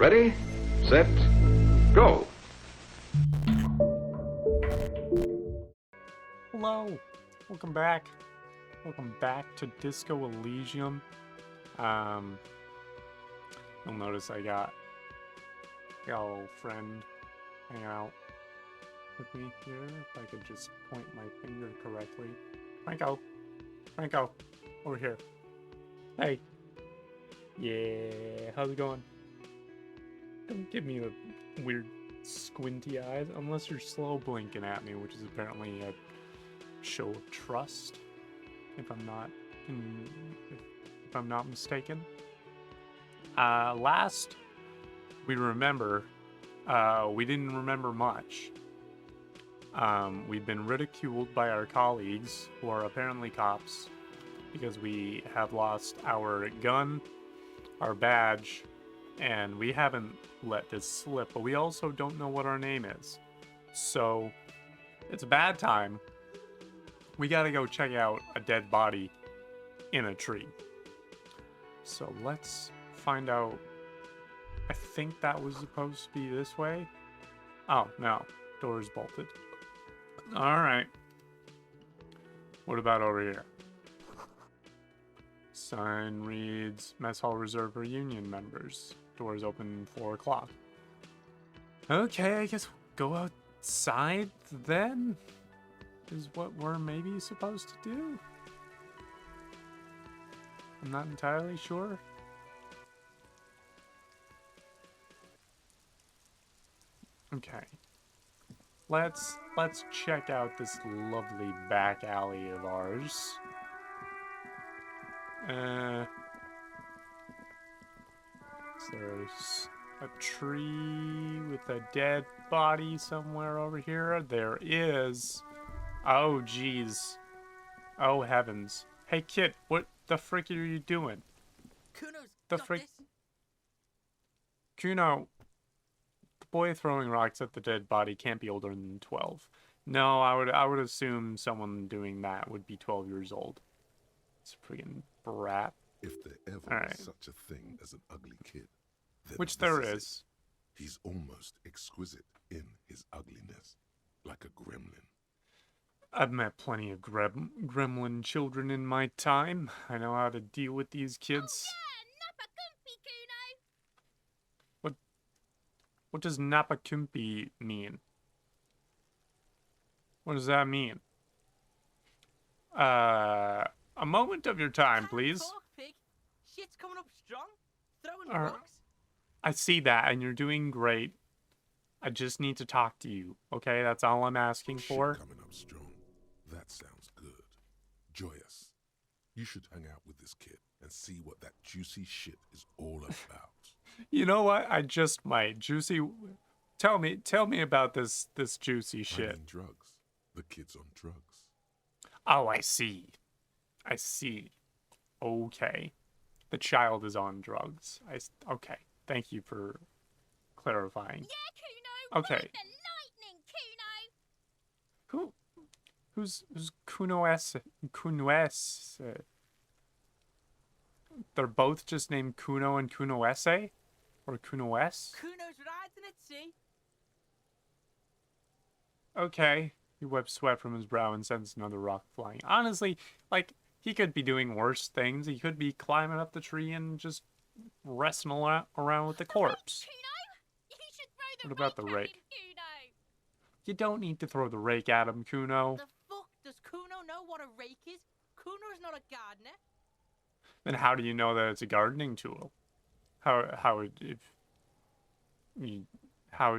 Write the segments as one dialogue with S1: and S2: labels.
S1: Ready, set, go.
S2: Hello, welcome back. Welcome back to Disco Elysium. You'll notice I got a little friend hanging out with me here. If I could just point my finger correctly. Franco, over here. Hey. Yeah, how's it going? Don't give me the weird squinty eyes unless you're slow blinking at me, which is apparently a show of trust, if I'm not mistaken. Last we remember, we didn't remember much. We've been ridiculed by our colleagues, who are apparently cops, because we have lost our gun, our badge, and we haven't let this slip, but we also don't know what our name is. So, it's a bad time. We gotta go check out a dead body in a tree. So let's find out. I think that was supposed to be this way. Oh, no. Door's bolted. Alright. What about over here? Sign reads, Mess Hall Reserve for Union members. Doors open 4 o'clock. Okay, I guess we'll go outside then? Is what we're maybe supposed to do? I'm not entirely sure. Okay. Let's check out this lovely back alley of ours. There's a tree with a dead body somewhere over here. There is. Oh, jeez. Oh, heavens. Hey, kid, what the frick are you doing?
S3: Kuno's
S2: The
S3: got
S2: frick?
S3: this.
S2: Kuno, the boy throwing rocks at the dead body can't be older than 12. No, I would assume someone doing that would be 12 years old. It's a freaking brat.
S4: If there ever
S2: Alright.
S4: was such a thing as an ugly kid, then
S2: Which
S4: this
S2: there
S4: is.
S2: is.
S4: It. He's almost exquisite in his ugliness, like a gremlin.
S2: I've met plenty of gremlin children in my time. I know how to deal with these kids. What does Napakumpi mean? What does that mean? A moment of your time, please.
S3: Talk, pig. Shit's coming up strong. Throwing
S2: Alright.
S3: rocks.
S2: I see that, and you're doing great. I just need to talk to you, okay? That's all I'm asking for.
S4: Shit coming up strong. That sounds good. Joyous, you should hang out with this kid and see what that juicy shit is all about.
S2: You know what? I just might. Juicy, tell me about this juicy
S4: I
S2: shit.
S4: mean drugs. The kid's on drugs.
S2: Oh, I see. Okay. The child is on drugs. Okay. Thank you for clarifying.
S5: Yeah, Kuno.
S2: Okay.
S5: Ride the lightning, Kuno.
S2: Who's Kuno-S? Kuno-S? They're both just named Kuno and Kuno-S? Or Kuno-S?
S3: Kuno's riding it, see?
S2: Okay. He wipes sweat from his brow and sends another rock flying. Honestly, like, he could be doing worse things. He could be climbing up the tree and just wrestling around with the corpse.
S5: Kuno, you should throw the
S2: What about the
S5: at
S2: rake?
S5: him, Kuno.
S2: You don't need to throw the rake at him, Kuno.
S3: The fuck does Kuno know what a rake is? Kuno's not a gardener.
S2: Then how do you know that it's a gardening tool? How would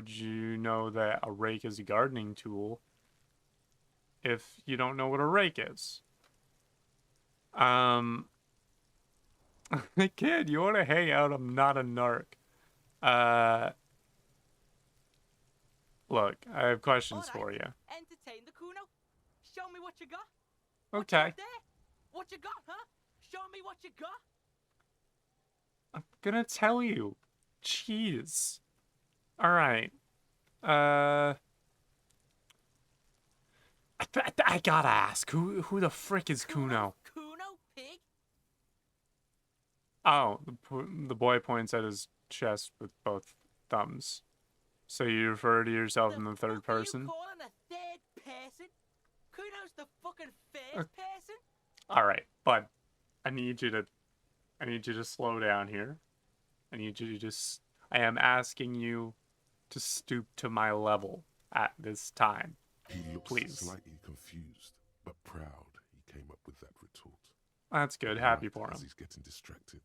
S2: you know that a rake is a gardening tool if you don't know what a rake is? Kid, you want to hang out? I'm not a narc. Look, I have questions for
S3: Alright.
S2: you.
S3: Entertain the Kuno. Show me what you got.
S2: Okay.
S3: There. What you got, huh? Show me what you got.
S2: I'm gonna tell you. Jeez. Alright. I gotta ask, who the frick is Kuno?
S3: Kuno, pig.
S2: Oh, the boy points at his chest with both thumbs. So you refer to yourself in the third
S3: fuck are
S2: person?
S3: You calling a third person? Kuno's the fucking first person.
S2: All right, but I need you to slow down here. I need you to just. I am asking you to stoop to my level at this time.
S4: He looks
S2: Please.
S4: slightly confused, but proud he came up with that retort.
S2: That's good. Happy
S4: Right
S2: for
S4: as
S2: him.
S4: he's getting distracted,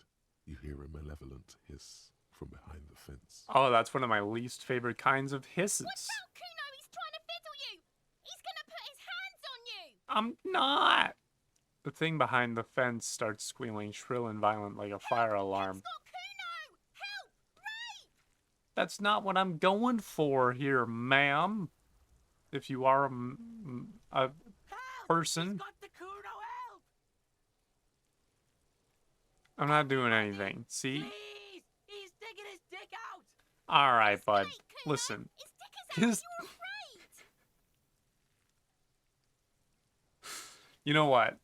S4: you hear a malevolent hiss from behind the fence.
S2: Oh, that's one of my least favorite kinds of hisses.
S5: Watch out, Kuno! He's trying to fiddle you! He's gonna put his hands on you!
S2: I'm not. The thing behind the fence starts squealing shrill and violent like a fire alarm.
S5: It's got Kuno! Help! Ray!
S2: That's not what I'm going for here, ma'am. If you are a
S3: Help!
S2: person,
S3: He's got the Kuno. Help!
S2: I'm not doing anything. See?
S3: Please! He's sticking his dick out.
S2: All right, bud.
S5: Escape, Kuno!
S2: Listen.
S5: His dick is out!
S2: His-
S5: You're afraid!
S2: You know what?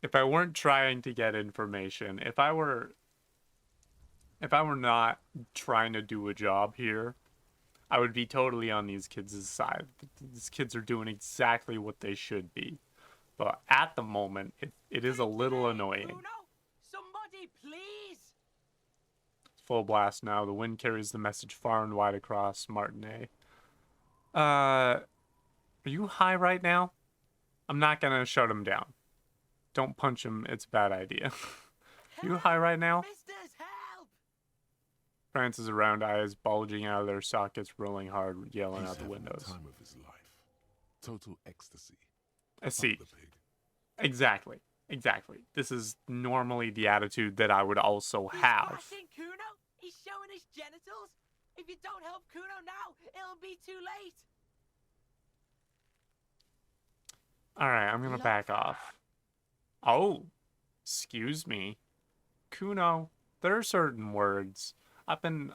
S2: If I weren't trying to get information, if I were not trying to do a job here, I would be totally on these kids' side. These kids are doing exactly what they should be. But at the moment, it is a little annoying.
S3: Kuno, somebody, please.
S2: Full blast now. The wind carries the message far and wide across Martinet. Are you high right now? I'm not gonna shut him down. Don't punch him. It's a bad idea. You high right now?
S3: Misters, help!
S2: Francis' round eyes bulging out of their sockets, rolling hard, yelling
S4: He's
S2: out the
S4: having
S2: windows.
S4: the time of his life. Total ecstasy.
S2: I see.
S4: Up the pig.
S2: Exactly. This is normally the attitude that I would also
S3: He's
S2: have.
S3: bashing Kuno. He's showing his genitals. If you don't help Kuno now, it'll be too late.
S2: Alright, I'm gonna back off. Oh, excuse me. Kuno, there are certain words. I've been,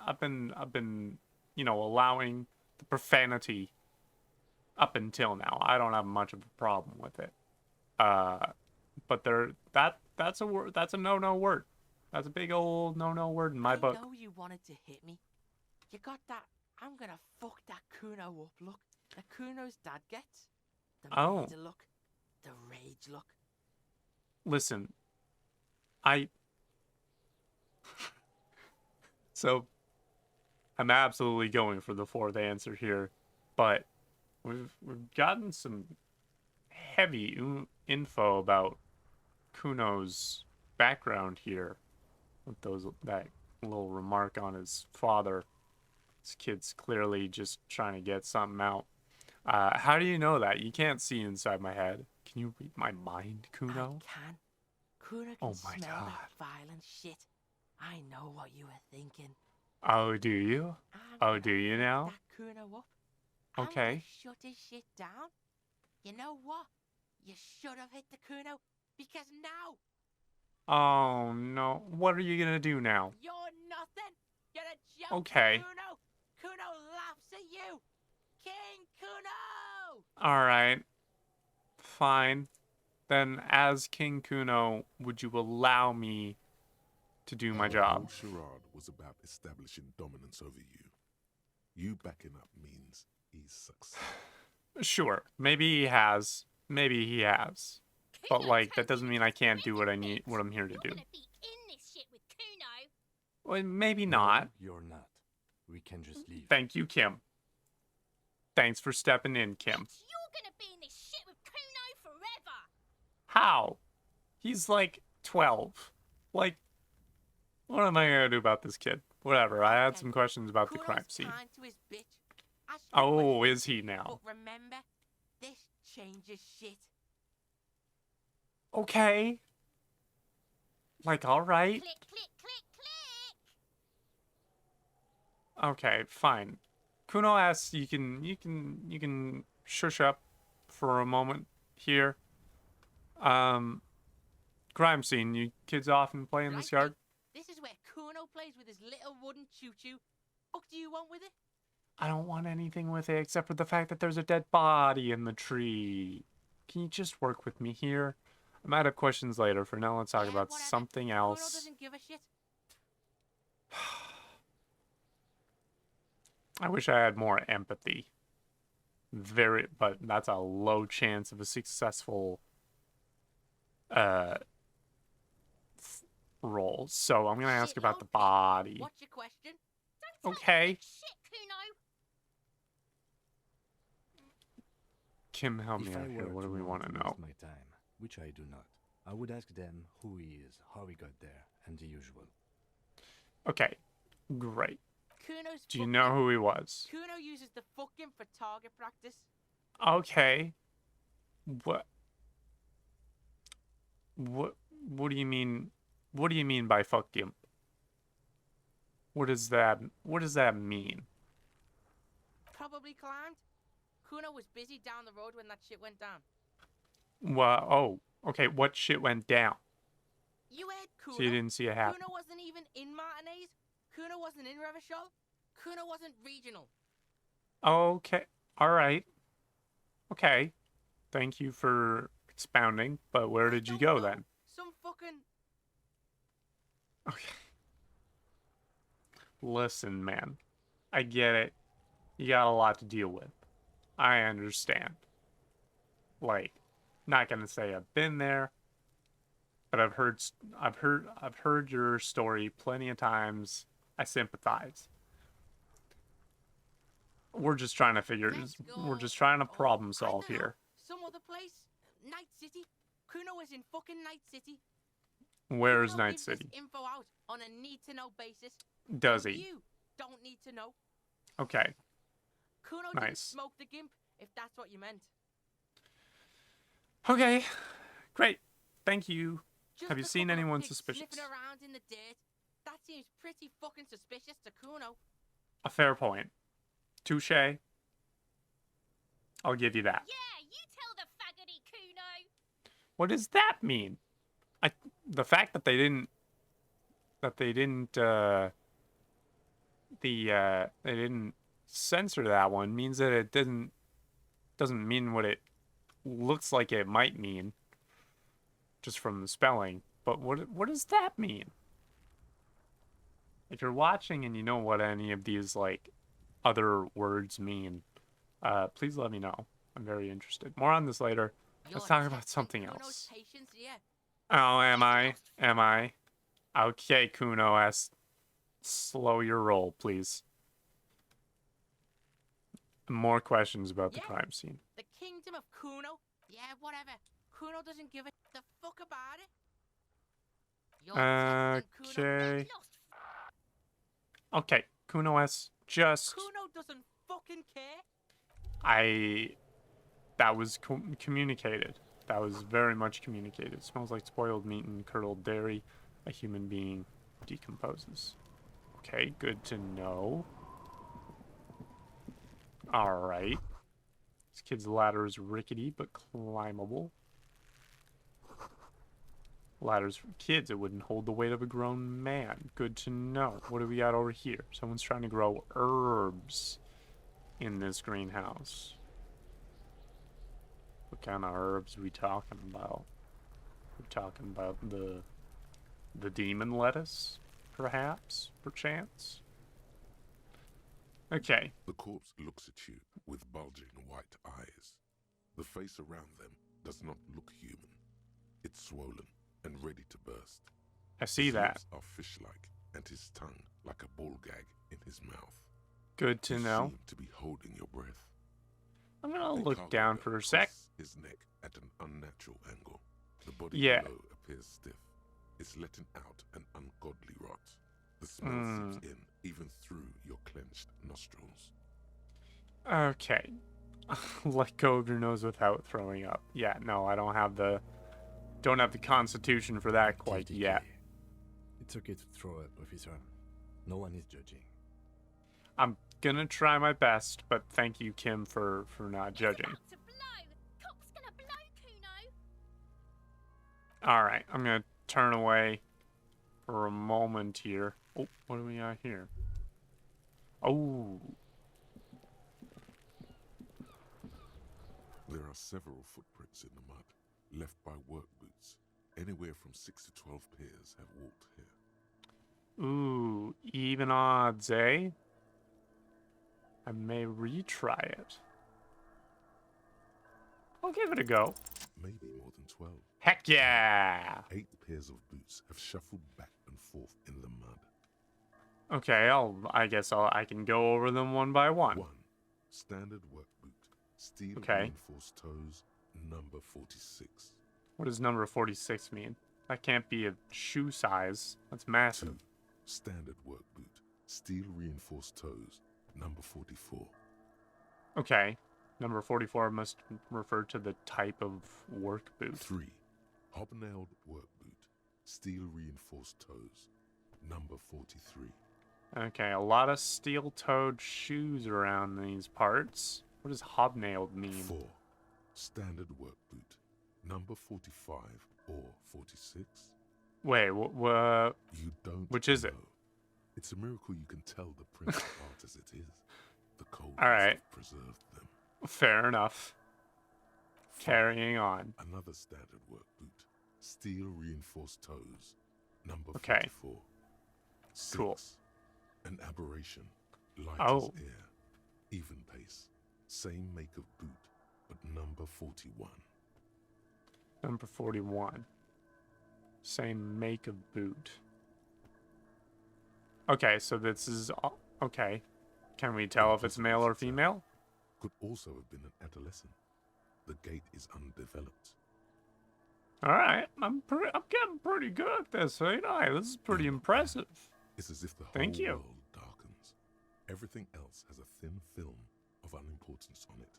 S2: allowing the profanity up until now. I don't have much of a problem with it. But that's a word. That's a no word. That's a big old no word in my book.
S3: I know you wanted to hit me. You got that. I'm gonna fuck that Kuno up look that Kuno's dad gets. The
S2: Oh.
S3: murder look. The rage look.
S2: Listen, so I'm absolutely going for the fourth answer here, but we've gotten some heavy info about Kuno's background here with that little remark on his father. This kid's clearly just trying to get something out. How do you know that? You can't see inside my head. Can you read my mind, Kuno?
S3: I can. Kuno can
S2: Oh my
S3: smell
S2: God.
S3: that violent shit. I know what you were thinking.
S2: Oh, do you?
S3: I'm
S2: Oh,
S3: gonna
S2: do you
S3: fuck
S2: now?
S3: That Kuno up. I'm
S2: Okay.
S3: gonna shut his shit down. You know what? You should have hit the Kuno because now
S2: Oh no. What are you gonna do now?
S3: you're nothing. You're a joke.
S2: Okay.
S3: To Kuno. Kuno laughs at you. King Kuno.
S2: Alright. Fine. Then, as King Kuno, would you allow me to do my
S4: The
S2: job?
S4: whole charade was about establishing dominance over you. You backing up means he's success.
S2: Sure. Maybe he has. Maybe he has. But,
S5: Kuno
S2: like, that
S5: told
S2: doesn't
S5: you
S2: mean
S5: to
S2: I can't
S5: split
S2: do what
S5: the
S2: I need,
S5: bits.
S2: what I'm here to
S5: You're
S2: do.
S5: gonna be in this shit with Kuno.
S2: Well, maybe not.
S6: You're not. We can just leave.
S2: Thank you, Kim. Thanks for stepping in, Kim.
S5: Bitch, you're gonna be in this shit with Kuno forever.
S2: How? He's like 12. Like, what am I gonna do about this kid? Whatever. I had some questions about the
S3: Kuno's
S2: crime scene.
S3: kind to his bitch. Ask him
S2: Oh,
S3: questions.
S2: is he now?
S3: But remember, this changes shit.
S2: Okay. Like, all right.
S5: Click, click, click, click.
S2: Okay, fine. Kuno asks you can shush up for a moment here. Crime scene. You kids often play in this
S3: Right,
S2: yard?
S3: This is where Kuno plays with his little wooden choo-choo. What do you want with it?
S2: I don't want anything with it except for the fact that there's a dead body in the tree. Can you just work with me here? I might have questions later. For now, let's talk
S3: Yeah,
S2: about
S3: whatever.
S2: something
S3: Kuno
S2: else.
S3: doesn't give a shit.
S2: I wish I had more empathy. But that's a low chance of a successful roll. So I'm gonna ask
S3: Shit,
S2: about the
S3: Lord.
S2: body.
S3: What's your question?
S5: Don't
S2: Okay.
S5: take shit, Kuno.
S2: Kim, help me
S6: If I
S2: out here.
S6: were
S2: What do we want to
S6: waste
S2: know?
S6: my time, which I do not, I would ask them who he is, how he got there, and the usual.
S2: Okay, great.
S3: Kuno's
S2: Do you
S3: fucking-
S2: know who he was?
S3: Kuno uses the fucking for target practice.
S2: Okay. What? What do you mean? What do you mean by fuck him? What does that mean?
S3: Probably climbed. Kuno was busy down the road when that shit went down.
S2: Well, oh, okay. What shit went down?
S3: You heard Kuno.
S2: So you didn't see it happen.
S3: Kuno wasn't even in Martinez. Kuno wasn't in Revachol. Kuno wasn't regional.
S2: Okay. All right. Okay. Thank you for expounding. But where did you go then?
S3: Some fucking...
S2: Okay. Listen, man. I get it. You got a lot to deal with. I understand. Like, not gonna say I've been there, but I've heard your story plenty of times. I sympathize. We're just trying to we're just trying to problem solve
S3: I dunno.
S2: here.
S3: Some other place. Night City. Kuno was in fucking Night City.
S2: Where is
S3: Kuno
S2: Night
S3: gives this
S2: City?
S3: info out on a need-to-know basis.
S2: Does
S3: But
S2: he?
S3: You don't need to know.
S2: Okay.
S3: Kuno
S2: Nice.
S3: didn't smoke the gimp, if that's what you meant.
S2: Okay. Great. Thank you.
S3: Just
S2: Have you
S3: a
S2: seen
S3: couple of
S2: anyone
S3: pigs
S2: suspicious?
S3: sniffing around in the dirt. That seems pretty fucking suspicious to Kuno.
S2: A fair point. Touche. I'll give you that.
S5: Yeah, you tell the faggoty, Kuno.
S2: What does that mean? The fact that they didn't they didn't censor that one means that it doesn't mean what it looks like it might mean just from the spelling. But what does that mean? If you're watching and you know what any of these like other words mean, please let me know. I'm very interested. More on this later. Let's
S3: You're
S2: talk about
S3: testing
S2: something
S3: Kuno's
S2: else.
S3: patience here.
S2: Oh, am I? Am I? Okay, Kuno S. Slow your roll, please. More questions about the
S3: Yeah.
S2: crime scene.
S3: The kingdom of Kuno? Yeah, whatever. Kuno doesn't give a the fuck about it. You're testing Kuno.
S2: Okay.
S5: Lost.
S2: Okay, Kuno S. Just
S3: Kuno doesn't fucking care.
S2: that was communicated. That was very much communicated. Smells like spoiled meat and curdled dairy. A human being decomposes. Okay, good to know. Alright. This kid's ladder is rickety but climbable. Ladders for kids, it wouldn't hold the weight of a grown man. Good to know. What do we got over here? Someone's trying to grow herbs in this greenhouse. What kind of herbs are we talking about? We're talking about the demon lettuce, perhaps, perchance. Okay.
S4: The corpse looks at you with bulging white eyes. The face around them does not look human. It's swollen and ready to burst.
S2: I see
S4: His
S2: that.
S4: lips are fish-like, and his tongue like a ball gag in his mouth.
S2: Good to
S4: You
S2: know.
S4: seem to be holding your breath.
S2: I'm gonna
S4: A
S2: look
S4: cargo
S2: down
S4: belt
S2: for a sec.
S4: twists his neck at an unnatural angle. The body
S2: Yeah.
S4: below appears stiff. It's letting out an ungodly rot. The smell seeps in even through your clenched nostrils.
S2: Okay. Let go of your nose without throwing up. Yeah, no, I don't have the constitution for that quite
S6: Active
S2: yet.
S6: decay. It's okay to throw it with his arm. No one is judging.
S2: I'm gonna try my best, but thank you, Kim, for not judging.
S5: About to blow. Cock's gonna blow, Kuno.
S2: Alright, I'm gonna turn away for a moment here. Oh, what do we got here? Oh,
S4: There are several footprints in the mud, left by work boots. Anywhere from 6 to 12 pairs have walked here.
S2: ooh, even odds, eh? I may retry it. I'll give it a go.
S4: Maybe more than 12.
S2: Heck yeah!
S4: 8 pairs of boots have shuffled back and forth in the mud.
S2: Okay, I can go over them one by one.
S4: 1. Standard work boot. Steel
S2: Okay.
S4: reinforced toes. Number 46.
S2: What does number 46 mean? That can't be a shoe size. That's massive.
S4: 2. Standard work boot. Steel reinforced toes. Number 44.
S2: Okay. Number 44 must refer to the type of work boot.
S4: 3. Hobnailed work boot. Steel reinforced toes. Number 43.
S2: Okay, a lot of steel-toed shoes around these parts. What does hobnailed mean?
S4: 4. Standard work boot. Number 45 or 46.
S2: Wait,
S4: You don't
S2: which is
S4: know.
S2: it?
S4: It's a miracle you can tell the print apart as it is. The cold
S2: All
S4: must
S2: right.
S4: have preserved them.
S2: Fair enough.
S4: 5.
S2: Carrying on.
S4: Another standard work boot. Steel reinforced toes. Number
S2: Okay.
S4: 44. 6.
S2: Cool.
S4: An aberration. Light
S2: Oh.
S4: as air. Even pace. Same make of boot, but number 41.
S2: Number 41. Same make of boot. Okay, so this is... Okay. Can we tell if it's male or female?
S4: Could also have been an adolescent. The gait is undeveloped.
S2: Alright, I'm getting pretty good at this, ain't I? This is pretty impressive.
S4: It's as if the whole
S2: Thank you.
S4: world darkens. Everything else has a thin film of unimportance on it,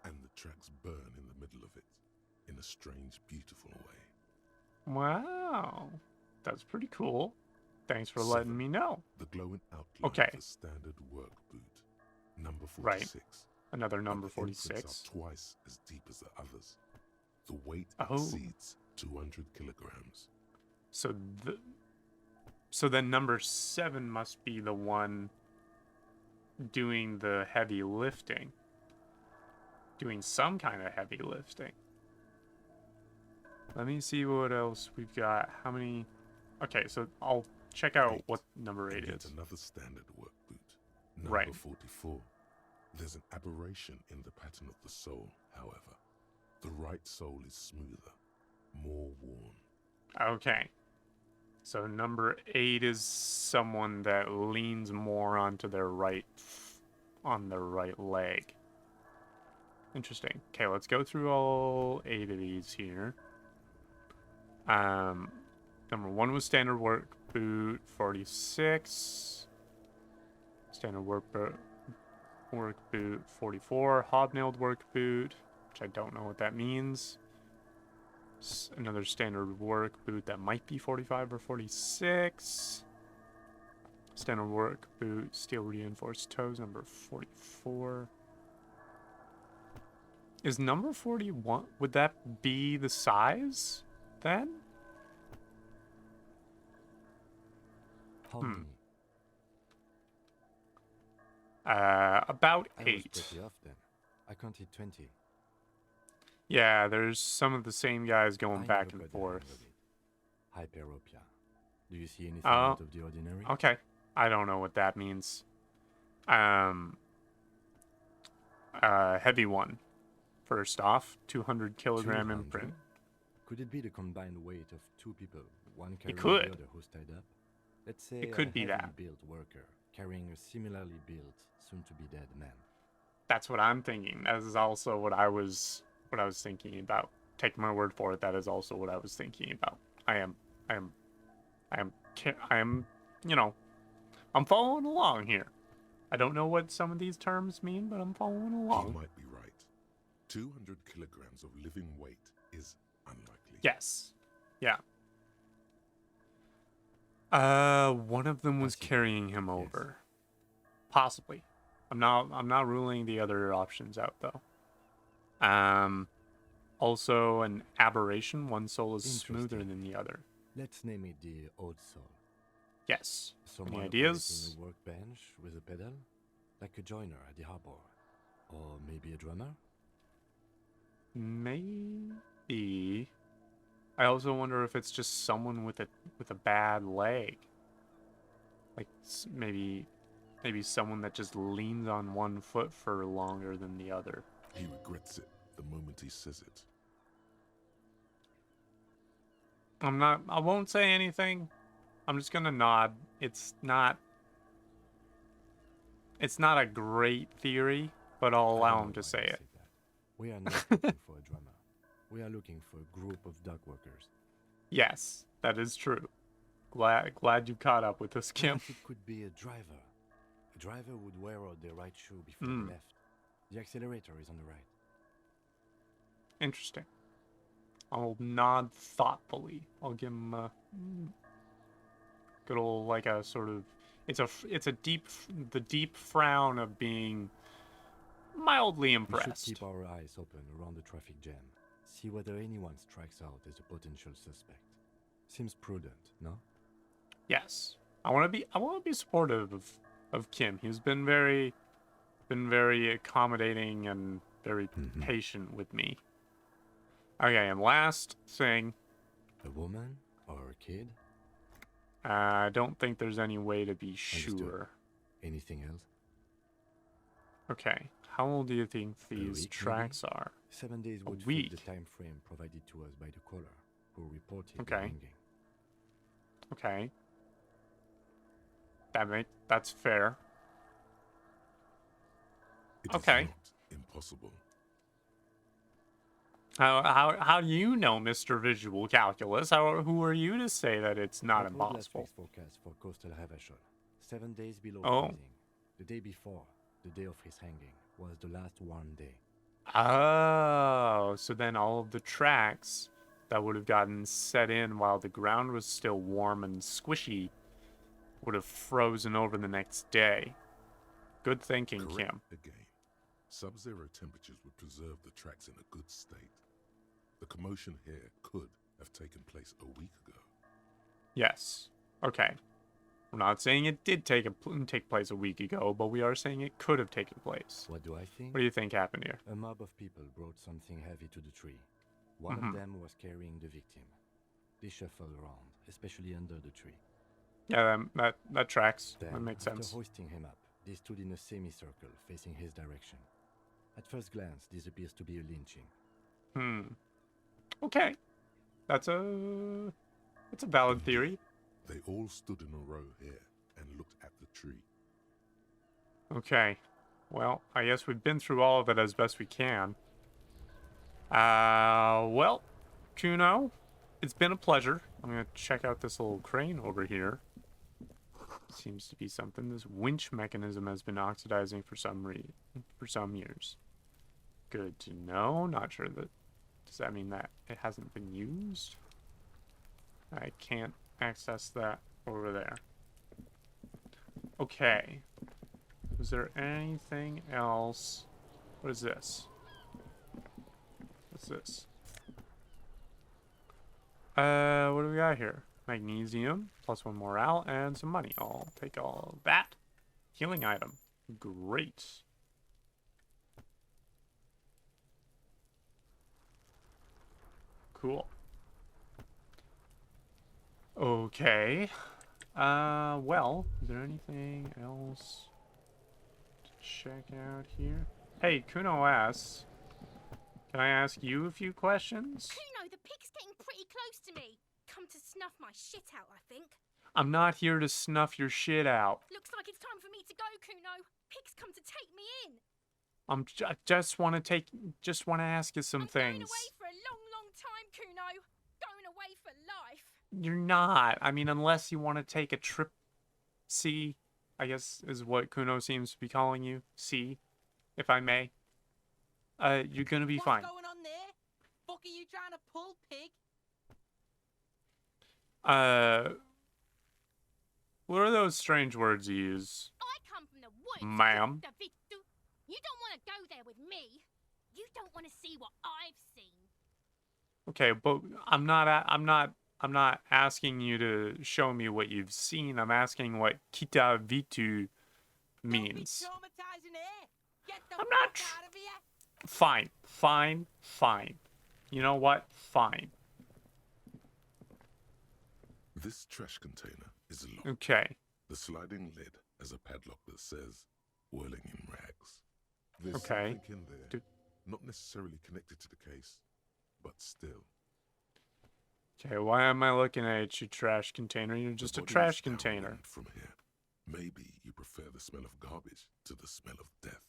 S4: and the tracks burn in the middle of it, in a strange, beautiful way.
S2: Wow. That's pretty cool. Thanks for
S4: 7.
S2: letting me know.
S4: The glowing outline
S2: Okay.
S4: of a standard work boot. Number
S2: Right.
S4: 46.
S2: Another
S4: But
S2: number
S4: the imprints
S2: 46.
S4: are twice as deep as the others. The weight
S2: Oh.
S4: exceeds 200 kilograms.
S2: So so then number 7 must be the one doing the heavy lifting. Doing some kind of heavy lifting. Let me see what else we've got. How many... Okay, so I'll check out
S4: 8.
S2: what number 8
S4: And yet
S2: is.
S4: another standard work boot. Number
S2: Right.
S4: 44. There's an aberration in the pattern of the sole, however. The right sole is smoother, more worn.
S2: Okay. So number 8 is someone that leans more onto their right... on their right leg. Interesting. Okay, let's go through all 8 of these here. Number 1 was standard work boot, 46. Standard work boot, 44. Hobnailed work boot, which I don't know what that means. Another standard work boot that might be 45 or 46. Standard work boot, steel reinforced toes, number 44. Is number 41, would that be the size then?
S6: How many?
S2: About
S6: I was
S2: 8.
S6: pretty off then. I counted 20.
S2: Yeah, there's some of the same guys going
S6: I
S2: back
S6: never
S2: and
S6: got the hang
S2: forth.
S6: of it. Hyperopia. Do you see anything
S2: Oh.
S6: out of the ordinary?
S2: Okay, I don't know what that means. Heavy one. First off, 200 kilogram
S6: 200?
S2: imprint.
S6: Could it be the combined weight of 2 people, one carrying
S2: could.
S6: the other who's tied up? Let's say
S2: It could
S6: a
S2: be that.
S6: heavily built worker carrying a similarly built, soon-to-be-dead man.
S2: That's what I'm thinking. That is also what I was thinking about. Take my word for it. That is also what I was thinking about. I am, you know, I'm following along here. I don't know what some of these terms mean, but I'm following
S4: You
S2: along.
S4: might be right. 200 kilograms of living weight is unlikely.
S2: Yes. Yeah. One of them was
S6: see.
S2: carrying him
S6: Yes.
S2: over. Possibly. I'm not ruling the other options out though. Also an aberration. One soul is smoother
S6: Interesting.
S2: than the other.
S6: Let's name it the odd soul.
S2: Yes.
S6: Someone
S2: Any
S6: operating
S2: ideas?
S6: a workbench with a pedal, like a joiner at the harbor, or maybe a drummer.
S2: Maybe. I also wonder if it's just someone with a bad leg. Like maybe Maybe someone that just leans on one foot for longer than the other.
S4: He regrets it the moment he says it.
S2: I won't say anything. I'm just gonna nod. It's not a great theory, but I'll
S6: I
S2: allow
S6: don't
S2: him
S6: know
S2: to
S6: why
S2: say
S6: you
S2: it.
S6: said that. We are not looking for a drama. We are looking for a group of dock workers.
S2: Yes, that is true. Glad you caught up with us, Kim.
S6: Perhaps it could be a driver. A driver would wear out their right shoe before they left. The accelerator is on the right.
S2: Interesting. I'll nod thoughtfully. I'll give him a good old, like, a sort of, it's a deep frown of being mildly
S6: We
S2: impressed.
S6: should keep our eyes open around the traffic jam. See whether anyone strikes out as a potential suspect. Seems prudent, no?
S2: Yes, I want to be supportive of Kim. He's been very accommodating and very patient with me. Okay, and last thing,
S6: A woman or a kid?
S2: I don't think there's any way to be
S6: Understood.
S2: sure.
S6: Anything else?
S2: Okay, how old do you think these
S6: week,
S2: tracks are?
S6: 7 days
S2: A
S6: would fit
S2: week?
S6: the time frame provided to us by the caller, who reported the
S2: Okay.
S6: hanging.
S2: Okay, that's fair.
S4: It is
S2: Okay.
S4: not impossible.
S2: How do you know, Mr. Visual Calculus? Who are you to say that it's not
S6: What was last
S2: impossible?
S6: week's forecast for coastal Havashol? 7 days below
S2: Oh.
S6: freezing. The day before, the day of his hanging, was the last warm day.
S2: Oh, so then all of the tracks that would have gotten set in while the ground was still warm and squishy would have frozen over the next day. Good thinking,
S4: Correct
S2: Kim.
S4: again. Sub-zero temperatures would preserve the tracks in a good state. The commotion here could have taken place a week ago.
S2: Yes. Okay. We're not saying it did take place a week ago, but we are saying it could have taken place.
S6: What do I think?
S2: What do you think happened here?
S6: A mob of people brought something heavy to the tree. One
S2: Mm-hmm.
S6: of them was carrying the victim. They shuffled around, especially under the tree.
S2: Yeah, that tracks.
S6: Then,
S2: That makes
S6: after
S2: sense.
S6: hoisting him up, they stood in a semicircle facing his direction. At first glance, this appears to be a lynching.
S2: Okay. That's a valid theory.
S4: They all stood in a row here and looked at the tree.
S2: Okay. Well, I guess we've been through all of it as best we can. Well, Kuno, it's been a pleasure. I'm gonna check out this little crane over here. Seems to be something. This winch mechanism has been oxidizing for some years. Good to know. Not sure that. Does that mean that it hasn't been used? I can't access that over there. Okay. Is there anything else? What is this? What's this? What do we got here? Magnesium, +1 morale, and some money. I'll take all of that. Healing item. Great. Cool. Okay. Well, is there anything else to check out here? Hey, Kuno asks, can I ask you a few questions?
S5: Kuno, the pig's getting pretty close to me. Come to snuff my shit out, I think.
S2: I'm not here to snuff your shit out.
S5: Looks like it's time for me to go, Kuno. Pig's come to take me in.
S2: I just want to ask you some
S5: I'm
S2: things.
S5: going away for a long, long time, Kuno. Going away for life.
S2: You're not. I mean, unless you want to take a trip. See, I guess is what Kuno seems to be calling you. See, if I may. You're gonna be fine.
S3: What's going on there? Fuck are you trying to pull, pig?
S2: What are those strange words you use?
S5: I come from the woods.
S2: Ma'am.
S5: You don't want to go there with me. You don't want to see what I've seen.
S2: Okay, but I'm not asking you to show me what you've seen. I'm asking what kita vitu means.
S3: Don't be traumatizing here. Get the
S2: I'm not
S3: fuck out of here.
S2: Fine. You know what? Fine.
S4: This trash container is locked.
S2: Okay.
S4: The sliding lid as a padlock that says "Whirling in Rags." There's
S2: Okay.
S4: something in there, not necessarily connected to the case, but still.
S2: Okay, why am I looking at you, trash container? You're just
S4: The
S2: a
S4: body
S2: trash
S4: is
S2: container.
S4: downwind from here. Maybe you prefer the smell of garbage to the smell of death.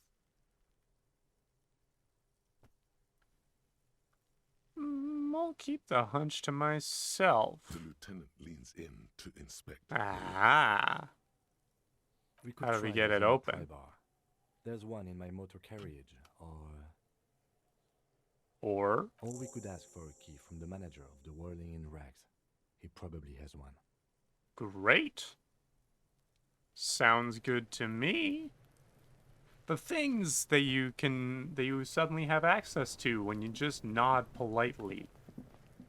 S2: I'll keep the hunch to myself.
S4: The lieutenant leans in to inspect.
S2: Ah.
S6: We could
S2: How do we
S6: try
S2: get it
S6: using a
S2: open?
S6: pry bar. There's one in my motor carriage,
S2: Or
S6: or we could ask for a key from the manager of the Whirling in Rags. He probably has one.
S2: great. Sounds good to me. The things that you suddenly have access to when you just nod politely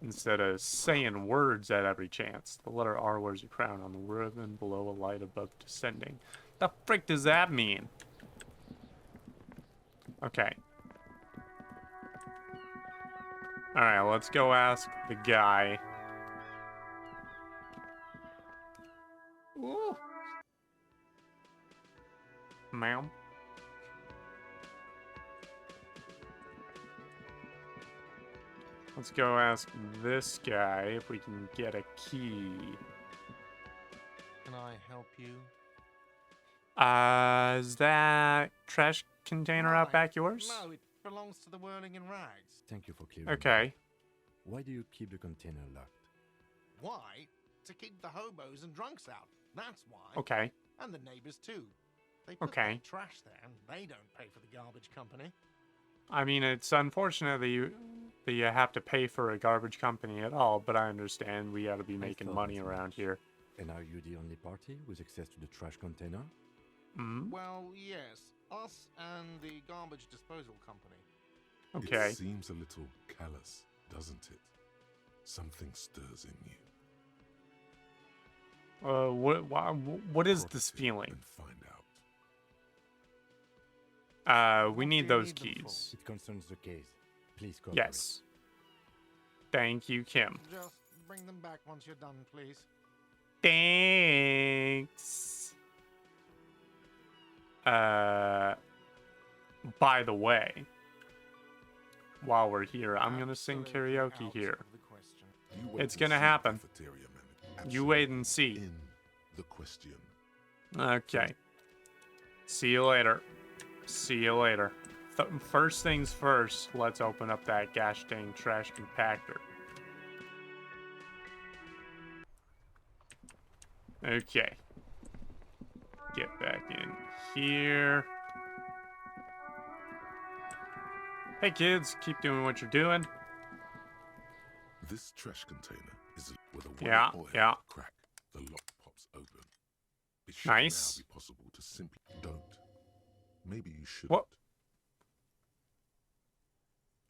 S2: instead of saying words at every chance. The letter R wears a crown on the ribbon below, a light above descending. The frick does that mean? Okay. Alright, let's go ask the guy. Ooh. Ma'am. Let's go ask this guy if we can get a key.
S7: Can I help you?
S2: Is that trash container out back yours?
S7: No, it belongs to the Whirling in Rags.
S6: Thank you for clearing.
S2: Okay.
S6: that. Why do you keep the container locked?
S7: Why? To keep the hobos and drunks out. That's why.
S2: Okay.
S7: And the neighbors too. They put
S2: Okay.
S7: their trash there, and they don't pay for the garbage company.
S2: I mean, it's unfortunate that you have to pay for a garbage company at all, but I understand we ought to be making
S6: thought
S2: money
S6: as
S2: around
S6: much.
S2: here.
S6: And are you the only party with access to the trash container?
S2: Mm,
S7: Well, yes. Us and the garbage disposal company.
S2: okay.
S4: It seems a little callous, doesn't it? Something stirs in you.
S2: What is this
S4: Process it
S2: feeling?
S4: and find out.
S2: We
S7: What
S2: need
S7: do you
S2: those
S7: need them for?
S2: keys.
S6: It concerns the case. Please cooperate.
S2: Yes. Thank you, Kim.
S7: Just bring them back once you're done, please.
S2: Thanks. By the way, while we're here, I'm gonna sing
S7: Absolutely
S2: karaoke
S7: out
S2: here.
S7: of the question.
S4: You wait
S2: It's
S4: and
S2: gonna
S4: see,
S2: happen.
S4: cafeteria manager.
S2: You wait and see.
S4: In the question.
S2: Okay. See you later. See you later. First things first, let's open up that gosh dang trash compactor. Okay. Get back in here. Hey kids, keep doing what you're doing.
S4: This trash container is with a white
S2: Yeah,
S4: oil
S2: yeah.
S4: crack. The lock pops open. It should
S2: Nice.
S4: now be possible to simply don't. Maybe you should.
S2: What?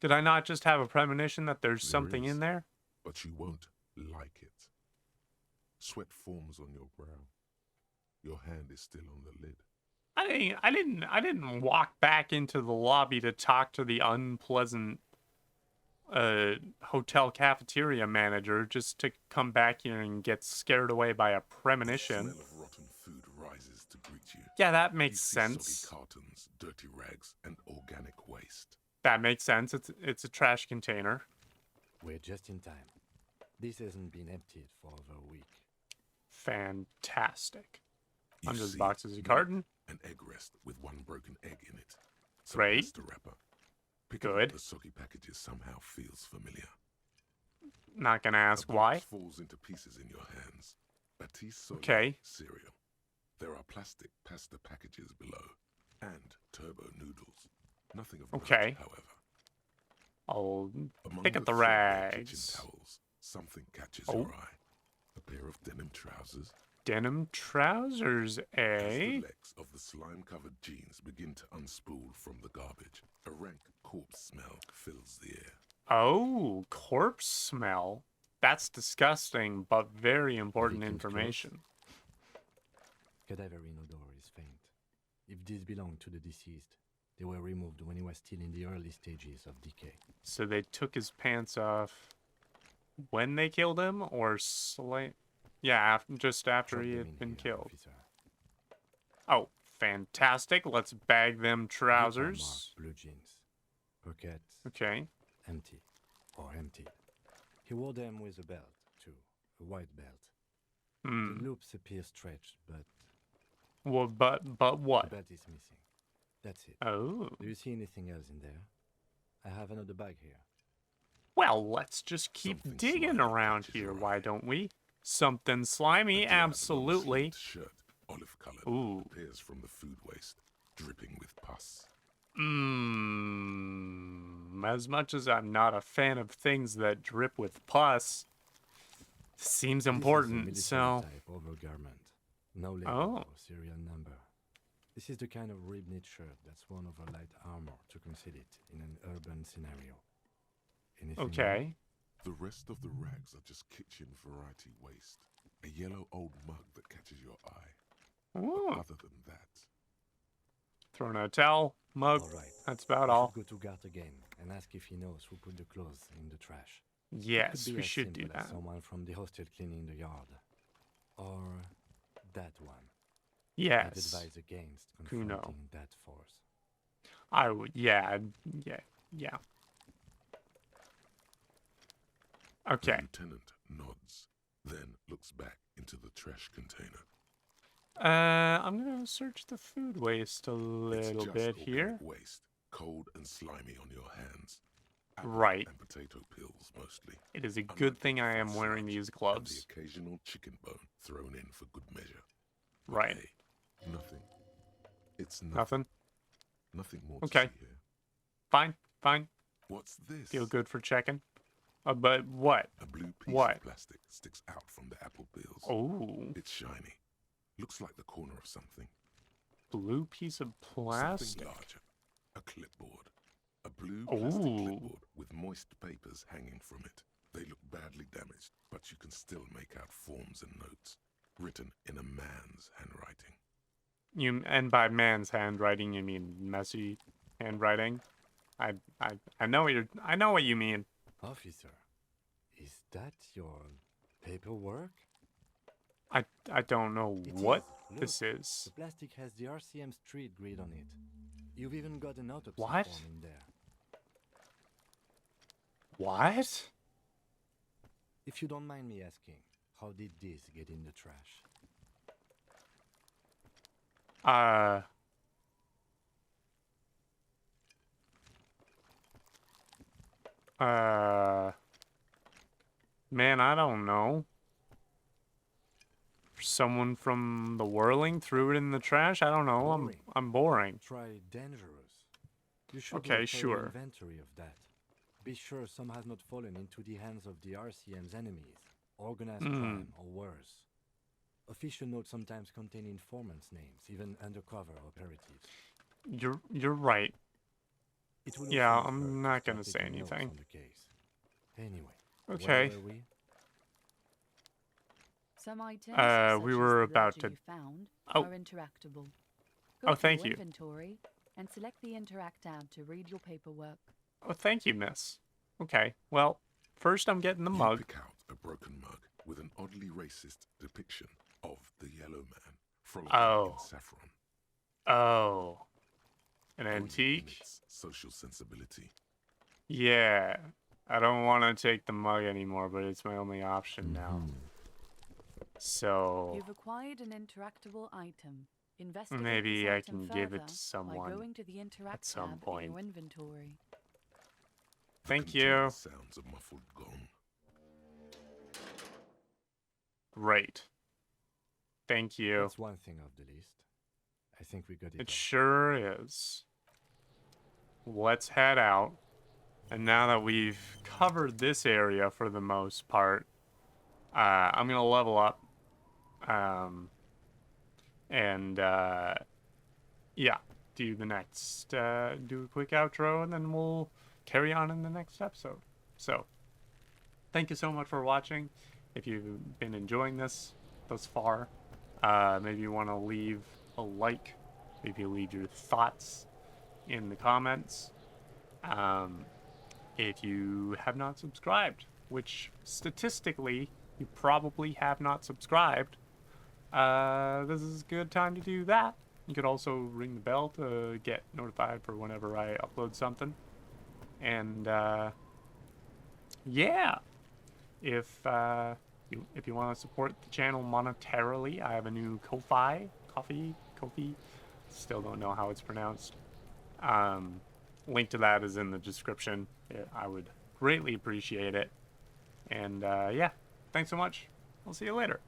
S2: Did I not just have a premonition that there's
S4: There
S2: something
S4: is.
S2: in there?
S4: But you won't like it. Sweat forms on your brow. Your hand is still on the lid.
S2: I didn't walk back into the lobby to talk to the unpleasant hotel cafeteria manager just to come back here and get scared away by a
S4: The
S2: premonition.
S4: smell of rotten food rises to greet you.
S2: Yeah, that
S4: You
S2: makes
S4: see
S2: sense.
S4: soggy cartons, dirty rags, and organic waste.
S2: That makes sense. It's a trash container.
S6: We're just in time. This hasn't been emptied for over a week.
S2: Fantastic.
S4: You
S2: Under the
S4: see
S2: box is a
S4: milk,
S2: carton.
S4: An egg rest with one broken egg in it. Some
S2: Great.
S4: pasta wrapper. Picking
S2: Good.
S4: up the soggy packages somehow feels familiar.
S2: Not gonna ask
S4: A
S2: why.
S4: box falls into pieces in your hands. Batiste Soli
S2: Okay.
S4: cereal. There are plastic pasta packages below, and turbo noodles. Nothing of note,
S2: Okay.
S4: however.
S2: I'll
S4: Among
S2: pick at the
S4: threadbare kitchen
S2: rags.
S4: towels, something catches
S2: Oh.
S4: your eye. A pair of denim trousers.
S2: Denim trousers,
S4: As
S2: eh?
S4: the legs of the slime-covered jeans begin to unspool from the garbage, a rank corpse smell fills the air.
S2: Oh, corpse smell. That's disgusting, but very important
S6: Vacant clothes.
S2: information.
S6: Cadaverine odor is faint. If these belong to the deceased, they were removed when he was still in the early stages of decay.
S2: So they took his pants off when they killed him, or Yeah, just after
S6: Drop
S2: he
S6: them
S2: had
S6: in
S2: been
S6: here,
S2: killed.
S6: officer.
S2: Oh, fantastic. Let's bag them trousers.
S6: Marked blue jeans. Pockets
S2: Okay.
S6: empty. Or emptied. He wore them with a belt, too. A white belt.
S2: Hmm.
S6: The loops appear stretched, but
S2: Well, but
S6: the
S2: what?
S6: belt is missing. That's it.
S2: Oh.
S6: Do you see anything else in there? I have another bag here.
S2: Well, let's just keep
S4: Something
S2: digging
S4: slimy
S2: around
S4: catches
S2: here,
S4: your
S2: why
S4: eye.
S2: don't we? Something slimy,
S4: A drab,
S2: absolutely.
S4: long-sleeved shirt, olive-colored,
S2: Ooh.
S4: appears from the food waste, dripping with pus.
S2: As much as I'm not a fan of things that drip with pus, seems
S6: This is a
S2: important,
S6: military
S2: so...
S6: type overgarment. No label
S2: Oh.
S6: or serial number. This is the kind of rib-knit shirt that's worn over light armor to conceal it in an urban scenario. Anything more?
S2: Okay.
S4: The rest of the rags are just kitchen variety waste. A yellow old mug that catches your eye.
S2: Ooh.
S4: Other than that,
S2: Throwing a towel, mug,
S6: All right.
S2: that's about
S6: We
S2: all.
S6: should go to Gart again and ask if he knows who put the clothes in the trash.
S2: Yes,
S6: Could be
S2: we
S6: as
S2: should do
S6: simple as
S2: that.
S6: someone from the hostel cleaning the yard. Or that one. I'd
S2: Yes.
S6: advise against
S2: Kuno.
S6: confronting that force.
S2: I would, yeah. Okay.
S4: the lieutenant nods, then looks back into the trash container.
S2: I'm gonna search the food waste a
S4: It's
S2: little
S4: just
S2: bit
S4: organic
S2: here.
S4: waste, cold and slimy on your hands. Apple
S2: Right.
S4: And potato peels mostly.
S2: It is a
S4: Unlike
S2: good
S4: the
S2: thing I am
S4: fat
S2: wearing
S4: sludge
S2: these
S4: and
S2: gloves.
S4: the occasional chicken bone thrown in for good measure. But
S2: Right.
S4: hey, nothing. It's nothing.
S2: Nothing.
S4: Nothing more
S2: Okay.
S4: to see here.
S2: Fine.
S4: What's this?
S2: Feel good for checking. But what?
S4: A blue piece
S2: What?
S4: of plastic sticks out from the apple peels.
S2: Oh,
S4: It's shiny. Looks like the corner of something.
S2: blue piece of
S4: Something
S2: plastic.
S4: larger. A clipboard. A blue plastic
S2: Ooh.
S4: clipboard with moist papers hanging from it. They look badly damaged, but you can still make out forms and notes, written in a man's handwriting.
S2: And by man's handwriting, you mean messy handwriting? I know what you mean.
S6: Officer, is that your paperwork?
S2: I don't know
S6: It
S2: what
S6: is. Look,
S2: this is.
S6: The plastic has the RCM street grid on it. You've even got an autopsy
S2: What?
S6: form in there.
S2: What?
S6: If you don't mind me asking, how did this get in the trash?
S2: Man, I don't know. Someone from the whirling threw it in the trash? I don't know.
S6: Boring.
S2: I'm boring.
S6: Try dangerous. You should
S2: Okay,
S6: make thorough
S2: sure.
S6: inventory of that. Be sure some has not fallen into the hands of the RCM's enemies, organized crime, or worse. Official notes sometimes contain informants' names, even undercover operatives.
S2: You're right.
S6: It would
S2: Yeah,
S6: also
S2: I'm
S6: hurt
S2: not
S6: to
S2: gonna
S6: start
S2: say
S6: taking notes
S2: anything.
S6: on the case. Anyway,
S2: Okay.
S6: where were we?
S8: Some items,
S2: We
S8: such
S2: were
S8: as the
S2: about
S8: ledger
S2: to-
S8: you found,
S2: Oh.
S8: are interactable.
S2: Oh,
S8: to
S2: thank
S8: your
S2: you.
S8: Inventory and select the Interact tab to read your paperwork.
S2: Oh, thank you, miss. Okay, well, first I'm getting the
S4: You
S2: mug.
S4: pick out a broken mug with an oddly racist depiction of the yellow man frolicking
S2: Oh.
S4: in saffron.
S2: Oh. An
S4: Green in
S2: antique?
S4: its social sensibility.
S2: Yeah. I don't want to take the mug anymore, but it's my only option now. So,
S8: You've acquired an interactable item. Investigate
S2: Maybe
S8: this
S2: I
S8: item
S2: can give it
S8: further
S2: to someone
S8: by going to the Interact
S2: some
S8: tab
S2: point.
S8: in your inventory.
S4: The
S2: Thank
S4: container
S2: you.
S4: Sounds a muffled gong.
S2: Great. Thank you.
S6: That's one thing off the list. I think we got it.
S2: It
S6: all.
S2: sure is. Let's head out. And now that we've covered this area for the most part, I'm gonna level up. Yeah, do the next, do a quick outro, and then we'll carry on in the next episode. So, thank you so much for watching. If you've been enjoying this thus far, maybe you want to leave a like, maybe leave your thoughts in the comments. If you have not subscribed, which statistically you probably have not subscribed, this is a good time to do that. You could also ring the bell to get notified for whenever I upload something. And yeah, if you want to support the channel monetarily, I have a new Ko-Fi, Ko-fi. Still don't know how it's pronounced. Link to that is in the description. I would greatly appreciate it. And yeah, thanks so much. I'll see you later.